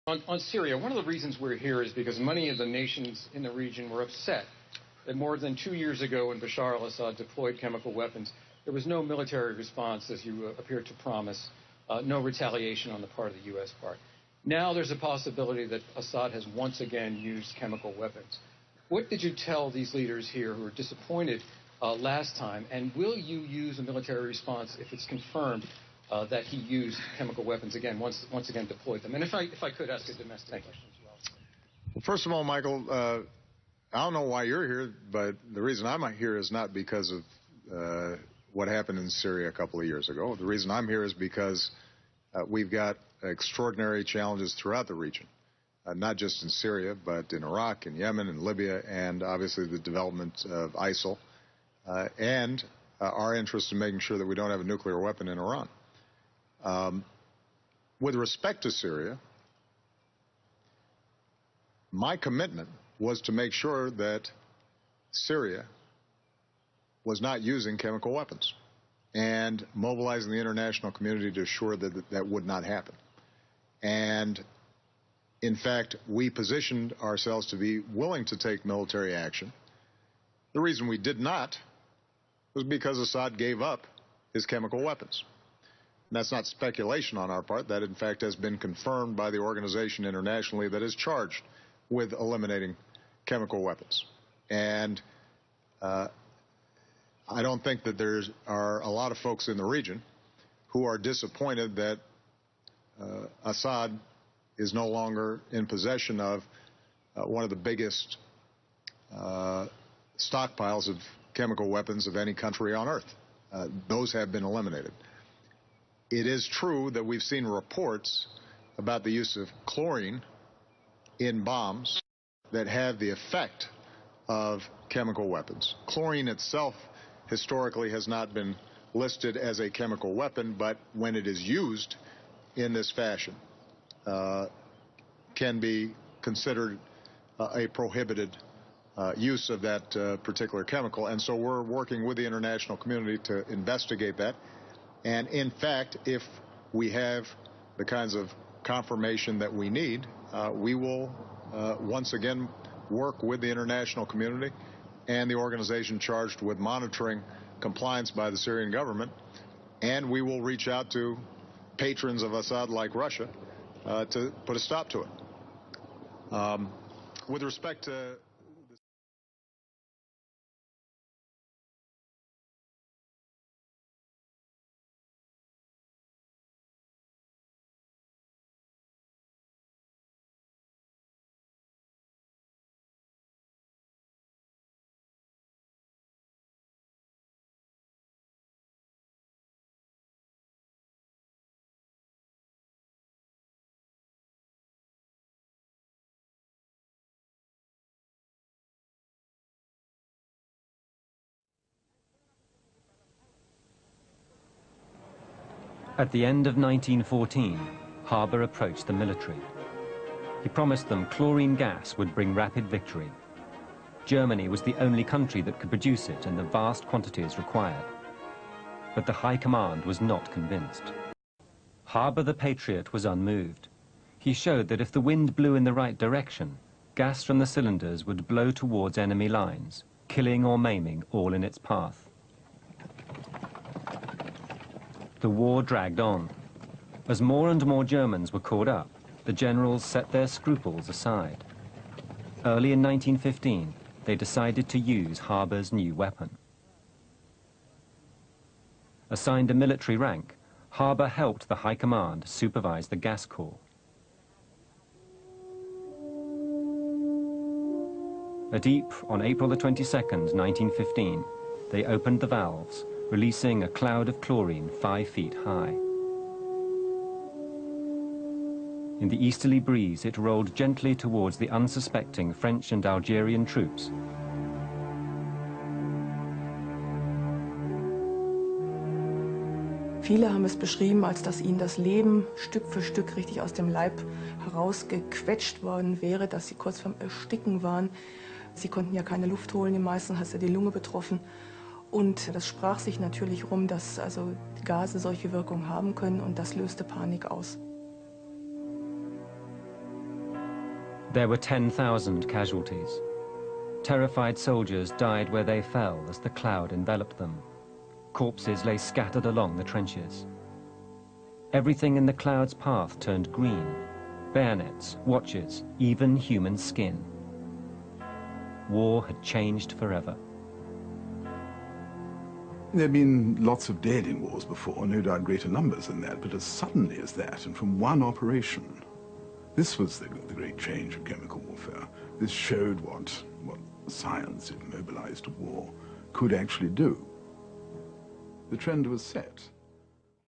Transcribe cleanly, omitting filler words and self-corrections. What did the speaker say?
On Syria, one of the reasons we're here is because many of the nations in the region were upset that more than 2 years ago when Bashar al-Assad deployed chemical weapons, there was no military response, as you appeared to promise, no retaliation on the part of the U.S. part. Now there's a possibility that Assad has once again used chemical weapons. What did you tell these leaders here who were disappointed last time, and will you use a military response if it's confirmed that he used chemical weapons again, once again deployed them? And if I could ask a domestic question as well. Well, first of all, Michael, I don't know why you're here, but the reason I'm here is not because of what happened in Syria a couple of years ago. The reason I'm here is because we've got extraordinary challenges throughout the region, not just in Syria, but in Iraq, in Yemen, in Libya, and obviously the development of ISIL, and our interest in making sure that we don't have a nuclear weapon in Iran. With respect to Syria, my commitment was to make sure that Syria was not using chemical weapons and mobilizing the international community to assure that that would not happen. And in fact, we positioned ourselves to be willing to take military action. The reason we did not was because Assad gave up his chemical weapons. And that's not speculation on our part. That, in fact, has been confirmed by the organization internationally that is charged with eliminating chemical weapons. And I don't think that there are a lot of folks in the region who are disappointed that Assad is no longer in possession of one of the biggest stockpiles of chemical weapons of any country on earth. Those have been eliminated. It is true that we've seen reports about the use of chlorine in bombs that have the effect of chemical weapons. Chlorine itself historically has not been listed as a chemical weapon, but when it is used in this fashion, can be considered a prohibited use of that particular chemical. And so we're working with the international community to investigate that. And in fact, if we have the kinds of confirmation that we need, we will once again work with the international community and the organization charged with monitoring compliance by the Syrian government, and we will reach out to patrons of Assad like Russia to put a stop to it. With respect to At the end of 1914, Harbour approached the military. He promised them chlorine gas would bring rapid victory. Germany was the only country that could produce it in the vast quantities required. But the High Command was not convinced. Harbour the Patriot was unmoved. He showed that if the wind blew in the right direction, gas from the cylinders would blow towards enemy lines, killing or maiming all in its path. The war dragged on. As more and more Germans were caught up, the generals set their scruples aside. Early in 1915, they decided to use Harbour's new weapon. Assigned a military rank, Harbour helped the High Command supervise the gas corps. At Ypres, on April the 22nd, 1915, they opened the valves, releasing a cloud of chlorine 5 feet high. In the easterly breeze, it rolled gently towards the unsuspecting French and Algerian troops. Viele haben es beschrieben, als dass ihnen das Leben Stück für Stück richtig aus dem Leib herausgequetscht worden wäre, dass sie kurz vorm Ersticken waren. Sie konnten ja keine Luft holen, die meisten hat ja die Lunge betroffen. Und das sprach sich natürlich rum, dass also die Gase solche Wirkung haben können, und das löste Panik aus. There were 10,000 casualties. Terrified soldiers died where they fell as the cloud enveloped them. Corpses lay scattered along the trenches. Everything in the cloud's path turned green. Bayonets, watches, even human skin. War had changed forever. There have been lots of dead in wars before, no doubt greater numbers than that, but as suddenly as that, and from one operation, this was the great change of chemical warfare. This showed what science, if mobilized to war, could actually do. The trend was set.